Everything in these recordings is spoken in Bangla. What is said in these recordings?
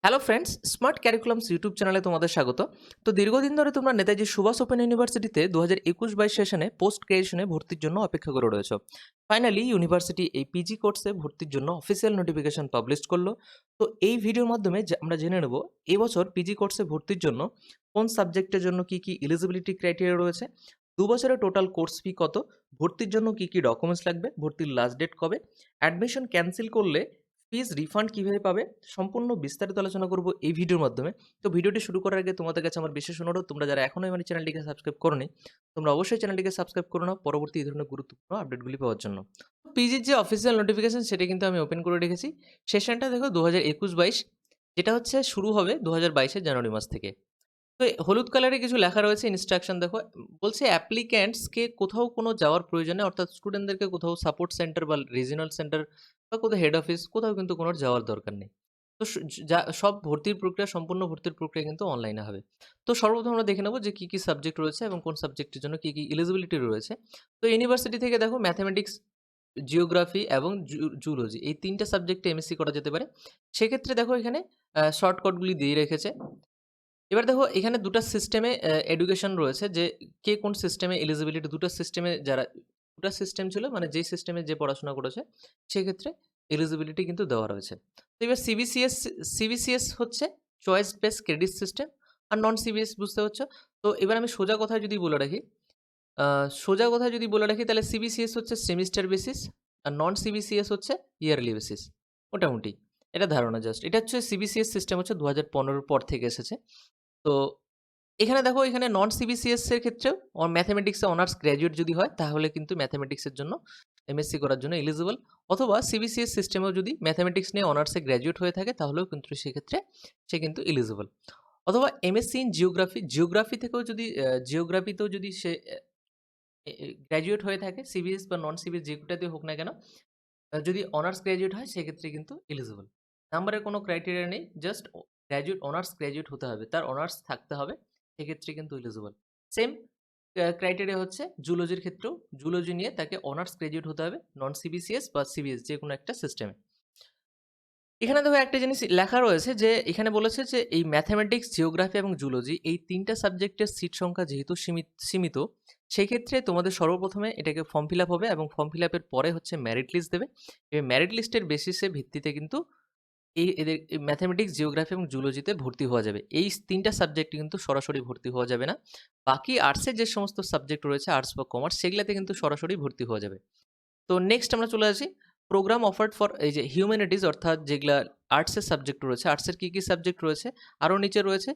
হ্যালো ফ্রেন্ডস, স্মার্ট ক্যারিকুলামস ইউটিউব চ্যানেলে তোমাদের স্বাগত। তো দীর্ঘদিন ধরে তোমরা নেতাজি সুভাষ ওপেন ইউনিভার্সিটিতে 2021-22 সেশনে পোস্ট গ্র্যাজুয়েশনে ভর্তির জন্য অপেক্ষা করে রয়েছো। ফাইনালি ইউনিভার্সিটি এই পিজি কোর্সে ভর্তির জন্য অফিসিয়াল নোটিফিকেশন পাবলিশ করলো। তো এই ভিডিওর মাধ্যমে আমরা জেনে নেব এবছর পিজি কোর্সে ভর্তির জন্য কোন সাবজেক্টের জন্য কি কি এলিজিবিলিটি ক্রাইটেরিয়া রয়েছে, 2 বছরের টোটাল কোর্স ফি কত, ভর্তির জন্য কি কি ডকুমেন্টস লাগবে, ভর্তির লাস্ট ডেট কবে, অ্যাডমিশন ক্যান্সেল করলে ফিজ রিফান্ড কিভাবে পাবে, সম্পূর্ণ বিস্তারিত আলোচনা করব এই ভিডিওর মাধ্যমে। তো ভিডিওটি শুরু করার আগে তোমাদের কাছে আমার বিশেষ অনুরোধ, তোমরা যারা এখনো আমার চ্যানেলটিকে সাবস্ক্রাইব করোনি, তোমরা অবশ্যই চ্যানেলটিকে সাবস্ক্রাইব করো না পরবর্তী এই ধরনের গুরুত্বপূর্ণ আপডেটগুলি পাওয়ার জন্য। পিজির যে অফিসিয়াল নোটিফিকেশন সেটা কিন্তু আমি ওপেন করে রেখেছি। সেশনটা দেখো 2021-22, যেটা হচ্ছে শুরু হবে 2022-এর জানুয়ারি মাস থেকে। তো হলুদ কালারে কিছু লেখা রয়েছে ইনস্ট্রাকশন দেখো, বলছে অ্যাপ্লিক্যান্টসকে কোথাও কোনো যাওয়ার প্রয়োজনে, অর্থাৎ স্টুডেন্টদেরকে কোথাও সাপোর্ট সেন্টার বা রিজিনাল সেন্টার বা কোথাও হেড অফিস কোথাও কিন্তু কোনো যাওয়ার দরকার নেই। তো সব ভর্তির প্রক্রিয়া, সম্পূর্ণ ভর্তির প্রক্রিয়া কিন্তু অনলাইনে হবে। তো সর্বপ্রথম আমরা দেখে নেবো যে কী কী সাবজেক্ট রয়েছে এবং কোন সাবজেক্টের জন্য কী কী এলিজিবিলিটি রয়েছে। তো ইউনিভার্সিটি থেকে দেখো ম্যাথামেটিক্স, জিওগ্রাফি এবং জুলজি এই 3টে সাবজেক্টে এমএসসি করা যেতে পারে। সেক্ষেত্রে দেখো এখানে শর্টকাটগুলি দিয়ে রেখেছে। এবার দেখো এখানে 2টা সিস্টেমে এডুকেশন রয়েছে, যে কে কোন সিস্টেমে এলিজিবিলিটি, 2টা সিস্টেমে যারা 2টা সিস্টেম ছিল, মানে যেই সিস্টেমে যে পড়াশোনা করেছে সেক্ষেত্রে এলিজিবিলিটি কিন্তু দেওয়া রয়েছে। তো এবার সিবিসিএস হচ্ছে চয়েস বেস ক্রেডিট সিস্টেম, আর নন সিবিএস বুঝতে হচ্ছে। তো এবার আমি সোজা কথায় যদি বলে রাখি তাহলে সিবিসিএস হচ্ছে সেমিস্টার বেসিস, আর নন সিবিসিএস হচ্ছে ইয়ারলি বেসিস। মোটামুটি এটা ধারণা জাস্ট। এটা হচ্ছে সিবিসিএস সিস্টেম হচ্ছে 2015 পর থেকে এসেছে। তো এখানে দেখো, এখানে নন সিবিসিএস এর ক্ষেত্রেও ম্যাথামেটিক্সে অনার্স গ্র্যাজুয়েট যদি হয় তাহলে কিন্তু ম্যাথামেটিক্সের জন্য এমএসসি করার জন্য এলিজিবল, অথবা সিবিসিএস সিস্টেমেও যদি ম্যাথামেটিক্স নিয়ে অনার্সে গ্র্যাজুয়েট হয়ে থাকে তাহলেও কিন্তু সেক্ষেত্রে সে কিন্তু এলিজিবল, অথবা এমএসসি ইন জিওগ্রাফি থেকেও যদি জিওগ্রাফিতেও যদি সে গ্র্যাজুয়েট হয়ে থাকে, সিবিএস বা নন সিবিএস যে কোটাতেই হোক না কেন, যদি অনার্স গ্র্যাজুয়েট হয় সেক্ষেত্রে কিন্তু এলিজিবল। নাম্বারের কোনো ক্রাইটেরিয়া নেই, জাস্ট অনার্স গ্র্যাজুয়েট হতে হবে, তার অনার্স থাকতে হবে, সেক্ষেত্রে কিন্তু এলিজিবল। সেম ক্রাইটেরিয়া হচ্ছে জুলজির ক্ষেত্রেও, জুলজি নিয়ে তাকে অনার্স গ্র্যাজুয়েট হতে হবে নন সিবিসিএস বা সিবিএস যে কোনো একটা সিস্টেমে। এখানে দেখো একটা জিনিস লেখা রয়েছে, যে এখানে বলেছে যে এই ম্যাথামেটিক্স, জিওগ্রাফি এবং জুলজি এই 3টা সাবজেক্টের সিট সংখ্যা যেহেতু সীমিত, সেক্ষেত্রে তোমাদের সর্বপ্রথমে এটাকে ফর্ম ফিল আপ হবে, এবং ফর্ম ফিল আপের পরে হচ্ছে মেরিট লিস্ট দেবে। এই মেরিট লিস্টের ভিত্তিতে কিন্তু এদের ম্যাথামেটিক্স, জিওগ্রাফি এবং জুলজিতে ভর্তি হওয়া যাবে। এই 3টা সাবজেক্টে কিন্তু সরাসরি ভর্তি হওয়া যাবে না। বাকি আর্টসের যে সমস্ত সাবজেক্ট রয়েছে, আর্টস বা কমার্স, সেগুলোতে কিন্তু সরাসরি ভর্তি হওয়া যাবে। তো নেক্সট আমরা চলে আসি প্রোগ্রাম অফার্ড ফর এই যে হিউম্যানিটিজ, অর্থাৎ যেগুলা আর্টসের সাবজেক্ট রয়েছে, আর্টসের কী কী সাবজেক্ট রয়েছে আরও নিচে রয়েছে।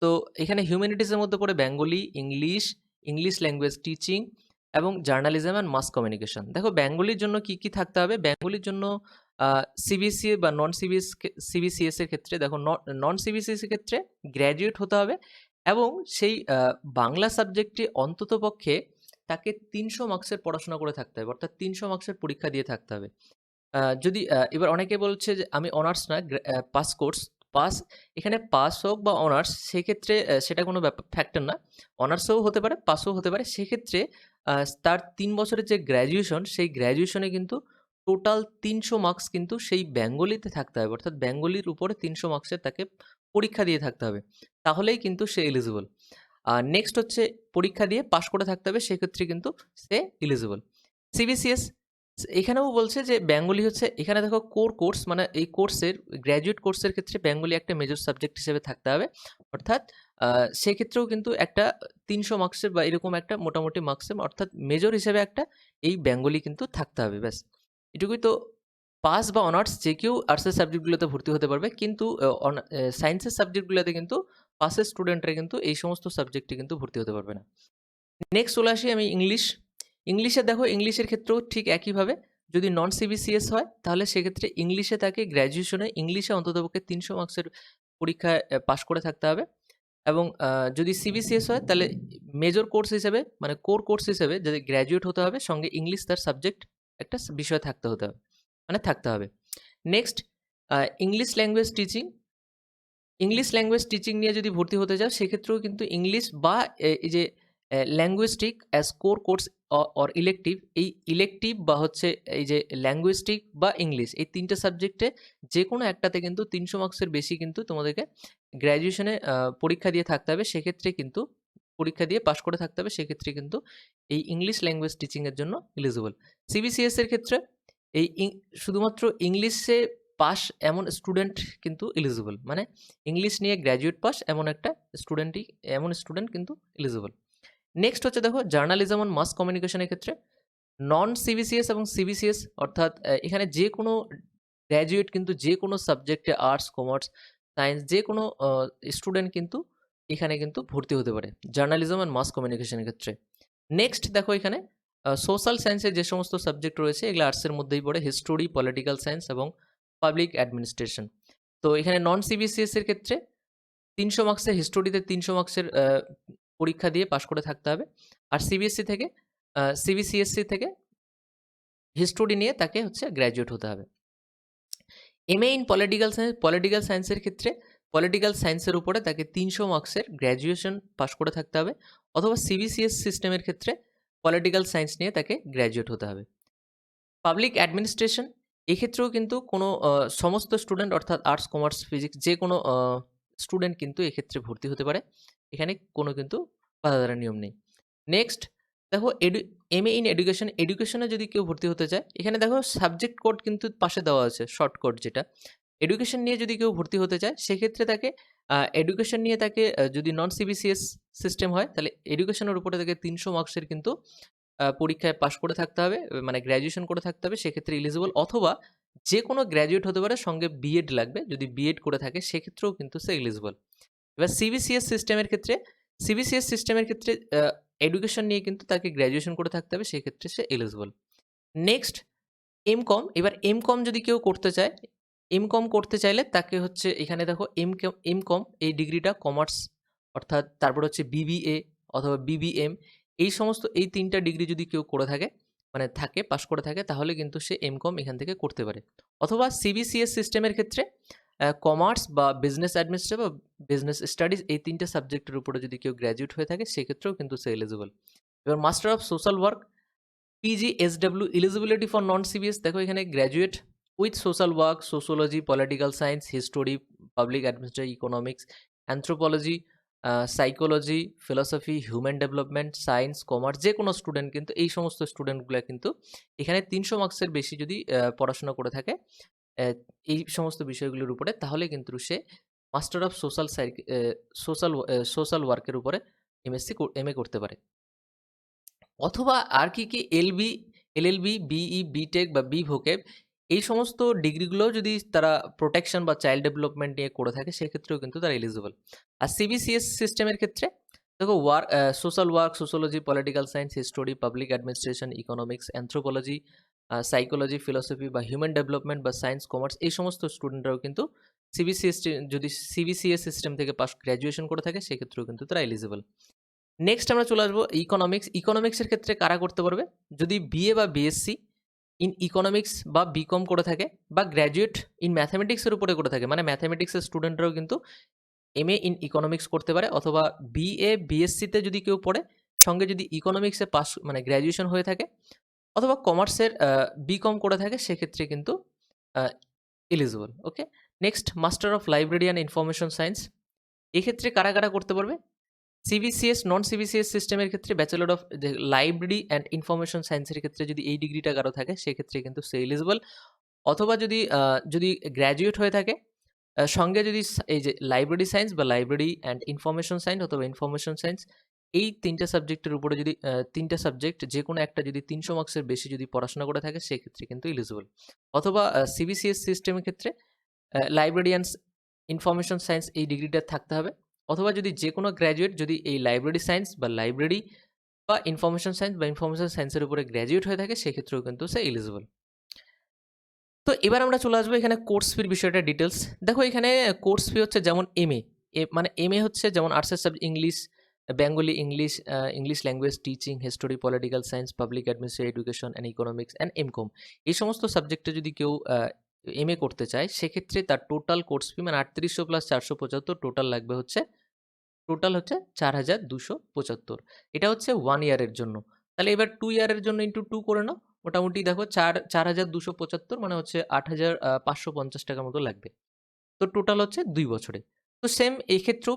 তো এখানে হিউম্যানিটিজের মধ্যে পড়ে বেঙ্গলি, ইংলিশ ল্যাঙ্গুয়েজ টিচিং এবং জার্নালিজম অ্যান্ড মাস কমিউনিকেশন। দেখো বেঙ্গলির জন্য কি কি থাকতে হবে, বেঙ্গলির জন্য সিবিএসসি বা নন সিবিসিএস এর ক্ষেত্রে দেখো, নন সিবিসিএস এর ক্ষেত্রে গ্র্যাজুয়েট হতে হবে, এবং সেই বাংলা সাবজেক্টটি অন্ততপক্ষে তাকে 300 মার্কসের পড়াশোনা করে থাকতে হবে, অর্থাৎ 300 মার্কসের পরীক্ষা দিয়ে থাকতে হবে। যদি এবার অনেকে বলছে যে আমি অনার্স না, পাস, এখানে পাস হোক বা অনার্স, সেক্ষেত্রে সেটা কোনো ফ্যাক্টর না। অনার্সও হতে পারে, পাসও হতে পারে। সেক্ষেত্রে তার 3 বছরের যে গ্র্যাজুয়েশন, সেই গ্র্যাজুয়েশনে কিন্তু টোটাল 300 মার্কস কিন্তু সেই বেঙ্গলিতে থাকতে হবে, অর্থাৎ বেঙ্গলির উপরে 300 মার্কসের তাকে পরীক্ষা দিয়ে থাকতে হবে। তাহলেই কিন্তু সে এলিজিবল। আর নেক্সট হচ্ছে পরীক্ষা দিয়ে পাস করে থাকতে হবে, সেক্ষেত্রে কিন্তু সে এলিজিবল। সিবিসিএস এখানেও বলছে যে বেঙ্গলি হচ্ছে, এখানে দেখো কোর্স, মানে এই কোর্সের গ্র্যাজুয়েট কোর্সের ক্ষেত্রে বেঙ্গলি একটা মেজর সাবজেক্ট হিসেবে থাকতে হবে, অর্থাৎ সেক্ষেত্রেও কিন্তু একটা 300 মার্কসের বা এরকম একটা মোটামুটি মার্কসের, অর্থাৎ মেজর হিসেবে একটা এই বেঙ্গলি কিন্তু থাকতে হবে, ব্যাস এটুকুই। তো পাস বা অনার্স যে কেউ আর্টসের সাবজেক্টগুলোতে ভর্তি হতে পারবে, কিন্তু সায়েন্সের সাবজেক্টগুলোতে কিন্তু পাসের স্টুডেন্টরা কিন্তু এই সমস্ত সাবজেক্টে কিন্তু ভর্তি হতে পারবে না। নেক্সট চলে আসি আমি ইংলিশে দেখো, ইংলিশের ক্ষেত্রেও ঠিক একইভাবে, যদি নন সিবিসিএস হয় তাহলে সেক্ষেত্রে ইংলিশে তাকে গ্র্যাজুয়েশনে ইংলিশে অন্ততপক্ষে 300 মার্কসের পরীক্ষায় পাশ করে থাকতে হবে, এবং যদি সিবিসিএস হয় তাহলে মেজর কোর্স হিসেবে, মানে কোর কোর্স হিসেবে যদি গ্র্যাজুয়েট হতে হবে, সঙ্গে ইংলিশ তার সাবজেক্ট একটা বিষয় থাকতে হবে। নেক্সট ইংলিশ ল্যাঙ্গুয়েজ টিচিং নিয়ে যদি ভর্তি হতে চাও, সেক্ষেত্রেও কিন্তু ইংলিশ বা এই যে ল্যাঙ্গুইস্টিক as core course or elective, এই ইলেকটিভ বা হচ্ছে এই যে ল্যাঙ্গুইস্টিক বা ইংলিশ, এই ৩ টে সাবজেক্টে যেকোনো একটাতে কিন্তু ৩০০ মার্কসের বেশি কিন্তু তোমাদেরকে গ্র্যাজুয়েশনে পরীক্ষা দিয়ে থাকতে হবে। সেক্ষেত্রে কিন্তু পরীক্ষা দিয়ে পাস করে থাকতে হবে। সেক্ষেত্রে কিন্তু এই ইংলিশ ল্যাঙ্গুয়েজ টিচিংয়ের জন্য এলিজিবল। সিবিসিএস এর ক্ষেত্রে এই শুধুমাত্র ইংলিশে পাস এমন স্টুডেন্ট কিন্তু এলিজিবল। মানে ইংলিশ নিয়ে গ্র্যাজুয়েট পাস এমন স্টুডেন্ট কিন্তু এলিজিবল। নেক্সট হচ্ছে দেখো জার্নালিজম অ্যান্ড মাস কমিউনিকেশনের ক্ষেত্রে নন সিবিসিএস এবং সিবিসিএস, অর্থাৎ এখানে যে কোনো গ্র্যাজুয়েট কিন্তু যে কোনো সাবজেক্টে আর্টস, কমার্স, সায়েন্স যে কোনো স্টুডেন্ট কিন্তু এখানে কিন্তু ভর্তি হতে পারে জার্নালিজম অ্যান্ড মাস কমিউনিকেশনের ক্ষেত্রে। নেক্সট দেখো এখানে সোশ্যাল সায়েন্সের যে সমস্ত সাবজেক্ট রয়েছে এগুলো আর্টসের মধ্যেই পড়ে, হিস্টোরি, পলিটিক্যাল সায়েন্স এবং পাবলিক অ্যাডমিনিস্ট্রেশন। তো এখানে নন সিবিসিএস এর ক্ষেত্রে ৩০০ মার্কসের হিস্টোরিতে ৩০০ মার্কসের পরীক্ষা দিয়ে পাস করে থাকতে হবে। আর সিবিসিএসসি থেকে হিস্টোরি নিয়ে তাকে হচ্ছে গ্র্যাজুয়েট হতে হবে। এমএ ইন পলিটিক্যাল সায়েন্সের ক্ষেত্রে পলিটিক্যাল সায়েন্সের উপরে তাকে ৩০০ মার্কসের গ্র্যাজুয়েশন পাস করে থাকতে হবে, অথবা সিবিসিএস সিস্টেমের ক্ষেত্রে পলিটিক্যাল সায়েন্স নিয়ে তাকে গ্র্যাজুয়েট হতে হবে। পাবলিক অ্যাডমিনিস্ট্রেশন এক্ষেত্রেও কিন্তু কোনো সমস্ত স্টুডেন্ট, অর্থাৎ আর্টস, কমার্স, ফিজিক্স যে কোনো স্টুডেন্ট কিন্তু এক্ষেত্রে ভর্তি হতে পারে। এখানে কোনো কিন্তু বাধা ধরার নিয়ম নেই। নেক্সট দেখো এমএ ইন এডুকেশনে যদি কেউ ভর্তি হতে চায়, এখানে দেখো সাবজেক্ট কোড কিন্তু পাশে দেওয়া আছে, শর্ট কোড যেটা। এডুকেশন নিয়ে যদি কেউ ভর্তি হতে চায় সেক্ষেত্রে তাকে এডুকেশন নিয়ে তাকে যদি নন সিবিসিএস সিস্টেম হয় তাহলে এডুকেশনের উপরে তাকে ৩০০ মার্কসের কিন্তু পরীক্ষায় পাস করে থাকতে হবে, মানে গ্র্যাজুয়েশন করে থাকতে হবে, সেক্ষেত্রে এলিজিবল। অথবা যে কোনো গ্র্যাজুয়েট হতে পারে, সঙ্গে বিএড লাগবে, যদি বিএড করে থাকে সেক্ষেত্রেও কিন্তু সে এলিজিবল। এবার সিবিসিএস সিস্টেমের ক্ষেত্রে এডুকেশন নিয়ে কিন্তু তাকে গ্র্যাজুয়েশন করে থাকতে হবে, সেক্ষেত্রে সে এলিজিবল। Next MCom. এবার এমকম যদি কেউ করতে চায়, এমকম করতে চাইলে তাকে হচ্ছে এখানে দেখো এমকম এই ডিগ্রিটা কমার্স, অর্থাৎ তারপর হচ্ছে বিবিএ অথবা বিবিএম, এই সমস্ত এই ৩টা ডিগ্রি যদি কেউ করে থাকে, মানে পাস করে থাকে, তাহলে কিন্তু সে এমকম এখান থেকে করতে পারে। অথবা সিবিসিএস সিস্টেমের ক্ষেত্রে কমার্স বা বিজনেস অ্যাডমিনিস্ট্রেশন বা বিজনেস স্টাডিজ এই ৩টে সাবজেক্টের উপরে যদি কেউ গ্র্যাজুয়েট হয়ে থাকে সেক্ষেত্রেও কিন্তু সে এলিজিবল। এবার master of social work PGSW eligibility for non CBS, দেখো এখানে graduate with social work, sociology, political science, history, public administration, economics, anthropology, psychology, philosophy, human development, science, commerce যে কোনো স্টুডেন্ট কিন্তু এই সমস্ত স্টুডেন্টগুলো কিন্তু এখানে ৩০০ মার্কসের বেশি যদি পড়াশোনা করে থাকে এই সমস্ত বিষয়গুলোর উপরে, তাহলে কিন্তু সে মাস্টার অফ সোশ্যাল ওয়ার্কের উপরে এমএ করতে পারে। অথবা আর কি এলএলবি, বিই, বিটেক বা বিভোকেব এই সমস্ত ডিগ্রিগুলোও যদি তারা প্রোটেকশন বা চাইল্ড ডেভেলপমেন্ট নিয়ে করে থাকে সেক্ষেত্রেও কিন্তু তারা এলিজিবল। আর সিবিসিএস সিস্টেমের ক্ষেত্রে দেখো social work, sociology, political science, history, public administration, economics, anthropology, psychology, philosophy বা হিউম্যান ডেভেলপমেন্ট বা সায়েন্স, কমার্স এই সমস্ত স্টুডেন্টরাও কিন্তু যদি সিবিসিএস সিস্টেম থেকে গ্র্যাজুয়েশন করে থাকে সেক্ষেত্রেও কিন্তু তারা এলিজিবল। নেক্সট আমরা চলে আসবো ইকোনমিক্সের ক্ষেত্রে কারা করতে পারবে? যদি বিএ বা বিএসসি ইন ইকোনমিক্স বা বিকম করে থাকে, বা গ্র্যাজুয়েট ইন ম্যাথামেটিক্সের উপরে করে থাকে, মানে ম্যাথামেটিক্সের স্টুডেন্টরাও কিন্তু এমএ ইন ইকোনমিক্স করতে পারে। অথবা বিএ বিএসসিতে যদি কেউ পড়ে, সঙ্গে যদি ইকোনমিক্সে পাস মানে গ্র্যাজুয়েশন হয়ে থাকে, অথবা কমার্সের বিকম করে থাকে, সেক্ষেত্রে কিন্তু eligible. Okay, next master of library and information science, এক্ষেত্রে কারা কারা করতে পারবে? নন সিবিসিএস সিস্টেমের ক্ষেত্রে bachelor of library and information সায়েন্সের ক্ষেত্রে যদি এই ডিগ্রিটা কারো থাকে সেক্ষেত্রে কিন্তু সে এলিজিবল। অথবা যদি গ্র্যাজুয়েট হয়ে থাকে, সঙ্গে যদি এই যে লাইব্রেরি সায়েন্স বা লাইব্রেরি অ্যান্ড ইনফরমেশন সায়েন্স অথবা ইনফরমেশন সায়েন্স এই ৩টা সাবজেক্টের উপরে যদি ৩টা সাবজেক্ট যে কোনো একটা যদি ৩০০ মার্কসের বেশি যদি পড়াশোনা করে থাকে সেক্ষেত্রে কিন্তু এলিজিবল। অথবা সিবিসিএস সিস্টেমের ক্ষেত্রে লাইব্রেরি অ্যান্ড ইনফরমেশন সায়েন্স এই ডিগ্রিটা থাকতে হবে। অথবা যদি যে কোনো গ্র্যাজুয়েট যদি এই লাইব্রেরি সায়েন্স বা লাইব্রেরি বা ইনফরমেশন সায়েন্সের উপরে গ্র্যাজুয়েট হয়ে থাকে সেক্ষেত্রেও কিন্তু সে এলিজিবল। তো এবার আমরা চলে আসবো এখানে কোর্স ফির বিষয়টা ডিটেলস। দেখো এখানে কোর্স ফি হচ্ছে যেমন মানে এমএ হচ্ছে যেমন আর্টসের subject English, Bengali, English language teaching, history, political science, public administration, education and economics and MCom এই সমস্ত সাবজেক্টে যদি কেউ এমএ করতে চায় সেক্ষেত্রে তার টোটাল কোর্স ফি মানে ৩৮০০ + ৪৭৫ টোটাল লাগবে হচ্ছে টোটাল হচ্ছে 4,275। এটা হচ্ছে 1 ইয়ারের জন্য। তাহলে এবার 2 ইয়ারের জন্য ইনটু 2 করে নাও। মোটামুটি দেখো 4,275 মানে হচ্ছে 8,550 টাকার মতো লাগবে। তো টোটাল হচ্ছে 2 বছরে। তো সেম এই ক্ষেত্রেও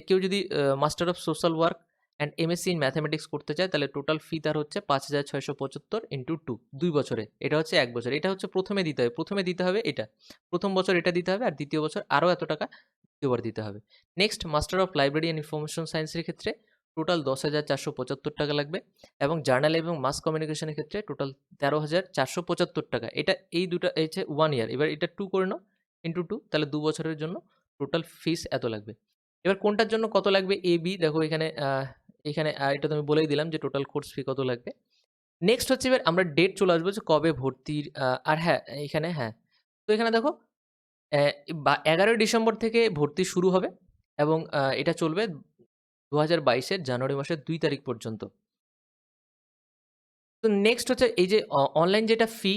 কেউ যদি master of social work and MSc in mathematics করতে চায়, তাহলে টোটাল ফি তার হচ্ছে 5,675 ইনটু 2, 2 বছরে। এটা হচ্ছে 1 বছর। এটা হচ্ছে প্রথমে দিতে হবে। প্রথমে দিতে হবে এটা। প্রথম বছর এটা দিতে হবে আর দ্বিতীয় বছর আরও এত টাকা দ্বিতীয়বার দিতে হবে। Next master of library and information সায়েন্সের ক্ষেত্রে টোটাল 10,475 টাকা লাগবে এবং জার্নাল এবং মাস কমিউনিকেশনের ক্ষেত্রে টোটাল 13,475 টাকা। এটা এই দুটো এই হচ্ছে 1 ইয়ার। এবার এটা 2 করে নাও ইনটু 2, তাহলে 2 বছরের জন্য টোটাল ফিস এত লাগবে। এবার কোনটার জন্য কত লাগবে এ, বি দেখো এখানে এটা তো আমি বলেই দিলাম যে টোটাল কোর্স ফি কত লাগবে। নেক্সট হচ্ছে এবার আমরা ডেট চলে আসবো যে কবে ভর্তির আর হ্যাঁ, হ্যাঁ। তো এখানে দেখো 11ই ডিসেম্বর থেকে ভর্তি শুরু হবে এবং এটা চলবে 2022 এর জানুয়ারি মাসের 2 তারিখ পর্যন্ত। তো নেক্সট হচ্ছে এই যে অনলাইন যেটা ফি,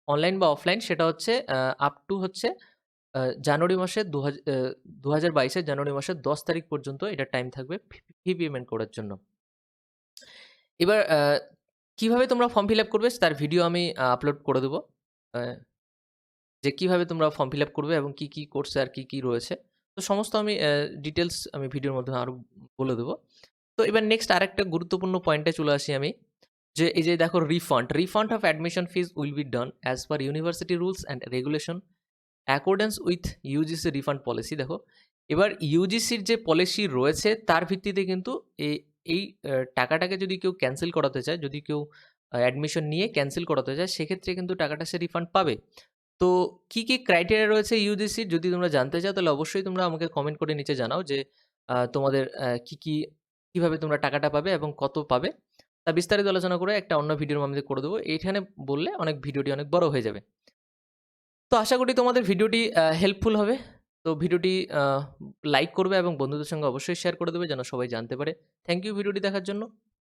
অনলাইন বা অফলাইন সেটা হচ্ছে আপ টু হচ্ছে জানুয়ারি মাসের 2022 এর জানুয়ারি মাসের 10 তারিখ পর্যন্ত এটা টাইম থাকবে ফি পেমেন্ট করার জন্য। এবার কিভাবে তোমরা ফর্ম ফিল আপ করবে তার ভিডিও আমি আপলোড করে দেবো। যে কিভাবে তোমরা ফর্ম ফিল আপ করবে এবং কি, কি কোর্সে আর কি রয়েছে। তো সমস্ত আমি ডিটেইলস আমি ভিডিওর মধ্যে আরও বলে দেবো। তো এবার নেক্সট আরেকটা গুরুত্বপূর্ণ পয়েন্টে চলে আসি আমি। যে এই যে দেখো refund of admission fees will be done as per university rules and regulation accordance with UGC refund policy. দেখো এবার ইউজিসির যে পলিসি রয়েছে তার ভিত্তিতে কিন্তু এই টাকাটাকে যদি কেউ ক্যান্সেল করাতে চায়, যদি কেউ অ্যাডমিশন নিয়ে ক্যান্সেল করাতে চায়, সেক্ষেত্রে কিন্তু টাকাটা সে রিফান্ড পাবে। তো কি, কি ক্রাইটেরিয়া রয়েছে ইউজিসির যদি তোমরা জানতে চাও তাহলে অবশ্যই তোমরা আমাকে কমেন্ট করে নিচে জানাও যে তোমাদের কিভাবে তোমরা টাকাটা পাবে এবং কত পাবে। তা বিস্তারিত আলোচনা করে একটা অন্য ভিডিওর মাধ্যমে করে দেবো। এইখানে বললে ভিডিওটি অনেক বড় হয়ে যাবে। তো আশা করি তোমাদের ভিডিওটি হেল্পফুল হবে। তো ভিডিওটি লাইক করবে এবং বন্ধুদের সঙ্গে অবশ্যই শেয়ার করে দেবে যেন সবাই জানতে পারে। থ্যাংক ইউ ভিডিওটি দেখার জন্য।